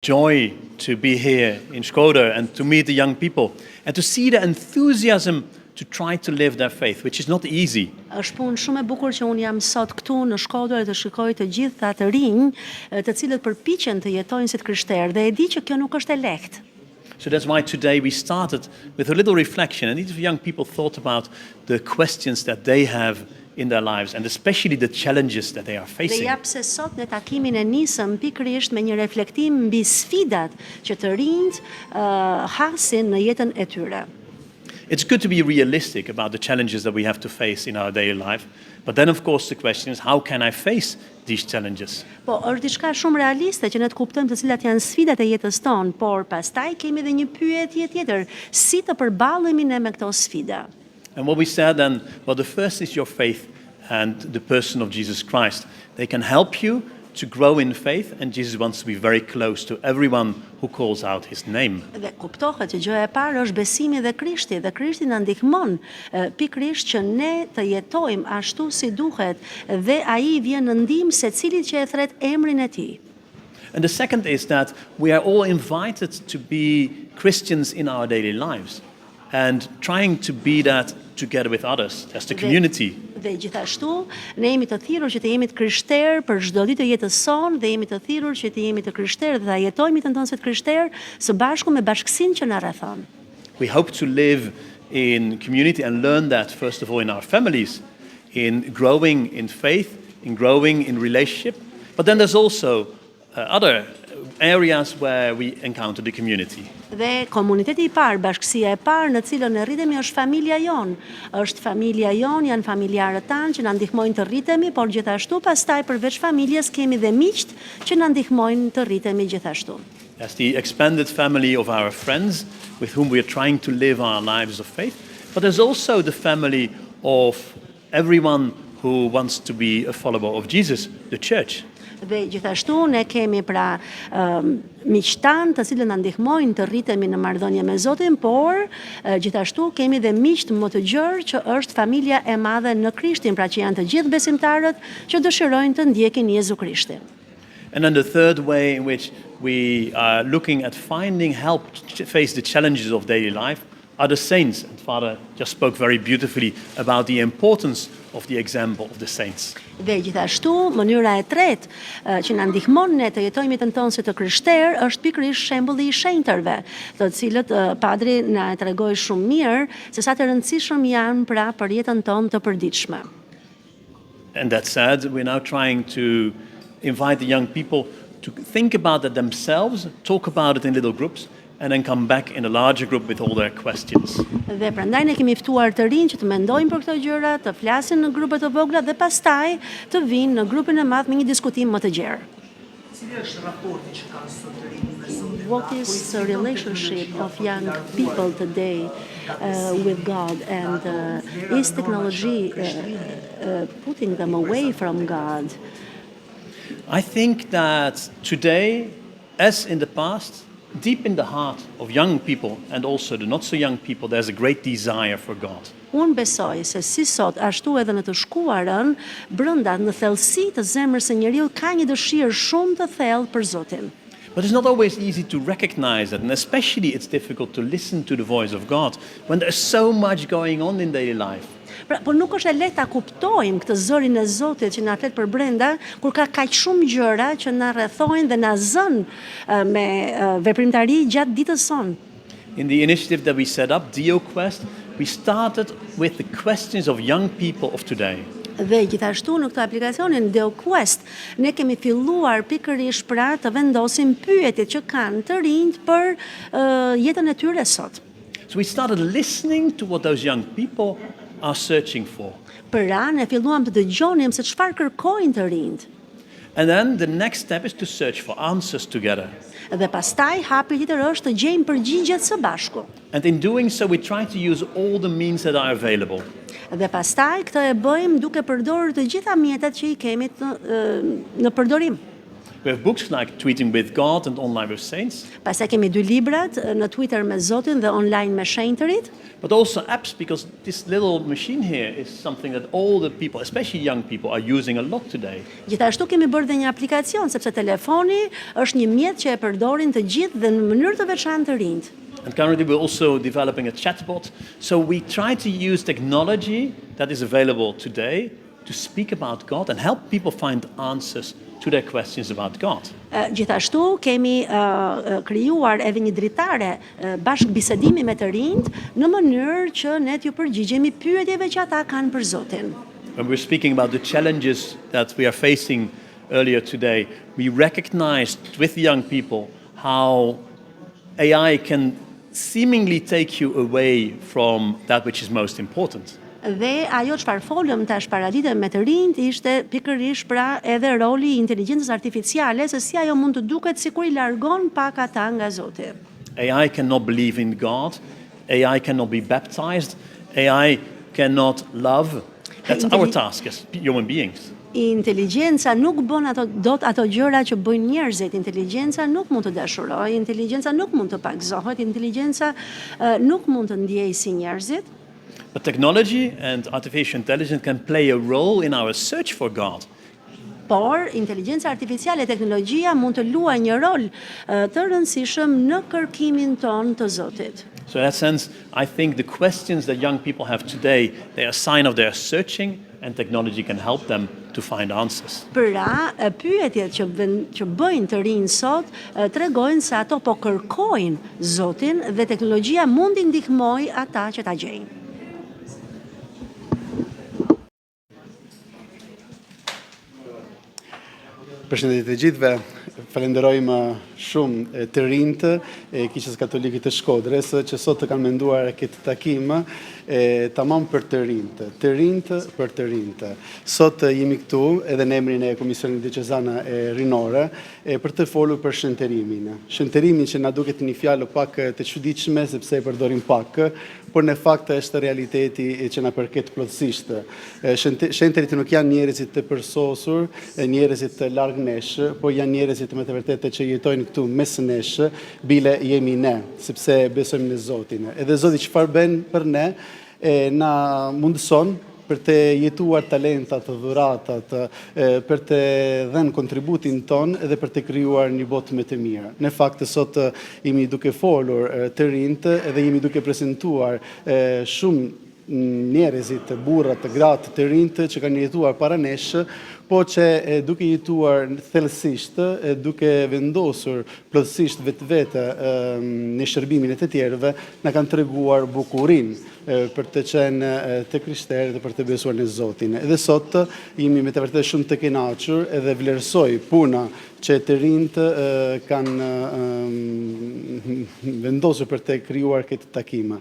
joy to be here in Shkodër and to meet the young people and to see the enthusiasm to try to live their faith, which is not easy. Është punë shumë e bukur që unë jam sot këtu në Shkodër dhe të shikoj të gjitha të rinj, të cilët përpiqen të jetojnë si të krishterë dhe e di që kjo nuk është e lehtë. So that's why today we started with a little reflection, and these young people thought about the questions that they have in their lives, and especially the challenges that they are Dhe facing. jap se sot në takimin e nisëm pikërisht me një reflektim mbi sfidat që të rinjt hasin në jetën e tyre. It's good to be realistic about the challenges that we have to face in our daily life, but then of course the question is, how can I face these challenges? Po, është diçka shumë realiste që ne të kuptojmë të cilat janë sfidat e jetës tonë, por pastaj kemi edhe një pyetje tjetër, si të përballemi ne me këto sfida? And what we said then, well, the first is your faith and the person of Jesus Christ. They can help you to grow in faith, and Jesus wants to be very close to everyone who calls out his name. Dhe kuptohet që gjëja e parë është besimi dhe Krishti na ndihmon pikërisht që ne të jetojmë ashtu si duhet dhe ai vjen në ndihmë secilit që e thret emrin e tij. And the second is that we are all invited to be Christians in our daily lives and trying to be that together with others as the community. Dhe gjithashtu, ne jemi të thirrur që të jemi të krishterë për çdo ditë të jetës sonë dhe jemi të thirrur që të jemi të krishterë dhe ta jetojmë jetën tonë si të krishterë së bashku me bashkësinë që na rrethon. We hope to live in community and learn that first of all in our families, in growing in faith, in growing in relationship, but then there's also other areas where we encounter the community. Dhe komuniteti i parë, bashkësia e parë në cilën ne rritemi është familja jonë. Është familja jonë, janë familjarët tanë që na ndihmojnë të rritemi, por gjithashtu pastaj përveç familjes kemi dhe miqt që na ndihmojnë të rritemi gjithashtu. As the expanded family of our friends with whom we are trying to live our lives of faith, but there's also the family of everyone who wants to be a follower of Jesus, the church. Dhe gjithashtu ne kemi pra miqtan të cilët na ndihmojnë të rritemi në marrëdhënie me Zotin, por gjithashtu kemi dhe miq më të gjerë që është familja e madhe në Krishtin, pra që janë të gjithë besimtarët që dëshirojnë të ndjekin Jezu Krishtin. And then the third way in which we are looking at finding help to face the challenges of daily life are the saints. And Father just spoke very beautifully about the importance of the example of the saints. Dhe gjithashtu, mënyra e tretë që na ndihmon ne të jetojmë jetën tonë si të krishterë është pikërisht shembulli i shenjtërve, të cilët Padri na e tregoi shumë mirë se sa të rëndësishëm janë pra për jetën tonë të përditshme. And that said, we're now trying to invite the young people to think about it themselves, talk about it in little groups, and then come back in a larger group with all their questions. Dhe prandaj ne kemi ftuar të rinj që të mendojnë për këto gjëra, të flasin në grupe të vogla dhe pastaj të vinë në grupin e madh me një diskutim më të gjerë. Cili është raporti që kanë sot të rinj me Zotin? What is the relationship of young people today with God, and is technology putting them away from God? I think that today, as in the past, deep in the heart of young people and also the not so young people, there's a great desire for God. Unë besoj se si sot, ashtu edhe në të shkuarën, brenda në thellësi të zemrës së njeriu ka një dëshirë shumë të thellë për Zotin. But it's not always easy to recognize that, and especially it's difficult to listen to the voice of God when there's so much going on in daily life. Pra, por nuk është e lehtë ta kuptojmë këtë zërin e Zotit që na flet për brenda, kur ka kaq shumë gjëra që na rrethojnë dhe na zën me veprimtari gjatë ditës sonë. In the initiative that we set up, DioQuest, we started with the questions of young people of today. Dhe gjithashtu në këtë aplikacionin DioQuest ne kemi filluar pikërisht pra të vendosim pyetjet që kanë të rinjt për jetën e tyre sot. So we started listening to what those young people are searching for. Pra ne filluam të dëgjonim se çfarë kërkojnë të rinjt. And then the next step is to search for answers together. Dhe pastaj hapi tjetër është të gjejmë përgjigjet së bashku. And in doing so, we try to use all the means that are available. Dhe pastaj këtë e bëjmë duke përdorur të gjitha mjetet që i kemi në përdorim. We have books like Tweeting with God and Online with Saints, Pastaj kemi 2 librat në Twitter me Zotin dhe online me shenjtërit, but also apps, because this little machine here is something that all the people, especially young people, are using a lot today. Gjithashtu kemi bërë dhe një aplikacion sepse telefoni është një mjet që e përdorin të gjithë dhe në mënyrë të veçantë të rinjt. And currently we're also developing a chatbot. So we try to use technology that is available today to speak about God and help people find answers to their questions about God. Gjithashtu kemi krijuar edhe një dritare bashkë bisedimi me të rinjt në mënyrë që ne t'ju përgjigjemi pyetjeve që ata kanë për Zotin. When we're speaking about the challenges that we are facing earlier today, we recognized with young people how AI can seemingly take you away from that which is most important. Dhe ajo çfarë folëm tash paradite me të rinjt ishte pikërisht pra edhe roli i inteligjencës artificiale, se si ajo mund të duket sikur I largon pak ata nga Zoti. AI cannot believe in God. AI cannot be baptized. AI cannot love. That's our task as human beings. Inteligjenca nuk bën dot ato gjëra që bëjnë njerëzit. Inteligjenca nuk mund të dashurojë, inteligjenca nuk mund të pagëzohet, inteligjenca nuk mund të ndjejë si njerëzit. But technology and artificial intelligence can play a role in our search for God. Por inteligjenca artificiale, teknologjia mund të luajë një rol të rëndësishëm në kërkimin ton të Zotit. So in that sense, I think the questions that young people have today, they are a sign of their searching, and technology can help them to find answers. Pra, pyetjet që bëjnë të rinj sot tregojnë se ato po kërkojnë Zotin dhe teknologjia mund I ndihmojë ata që ta gjejnë. Përshëndetje të gjithëve, falenderojmë shumë të rinjt e Kishës Katolike të Shkodrës që sot kanë menduar këtë takim tamam për të rinjt për të rinjt. Sot jemi këtu edhe në emrin e Komisionit Diocezana e Rinore për të folur për shënterimin. Shënterimin që na duket një fjalë pak të çuditshme sepse e përdorim pak, por në fakt është realiteti që na përket plotësisht. Shënterit nuk janë njerëzit të përsosur, njerëzit të larg nesh, por janë njerëzit me të vërtetë që jetojnë këtu mes nesh, bile jemi ne, sepse besojmë në Zotin. Edhe Zoti çfarë bën për ne, na mundëson për të jetuar talentat, dhuratat, për të dhënë kontributin ton dhe për të krijuar një botë më të mirë. Në fakt sot jemi duke folur të rinjt dhe jemi duke prezantuar shumë njerëzit, burrat, gratë të rinjt që kanë jetuar para nesh, po që duke jetuar thellësisht, duke vendosur plotësisht vetë në shërbimin e të tjerëve, na kanë treguar bukurinë për të qenë të krishterë dhe për të besuar në Zotin. Edhe sot jemi me të vërtetë shumë të kënaqur edhe vlerësoj puna që të rinjt kanë vendosur për të krijuar këtë takim.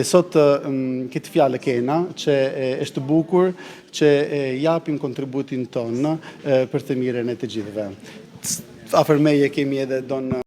Sot këtë fjalë kena që është bukur që japim kontributin ton për të mirën e të gjithëve. Afër meje kemi edhe Don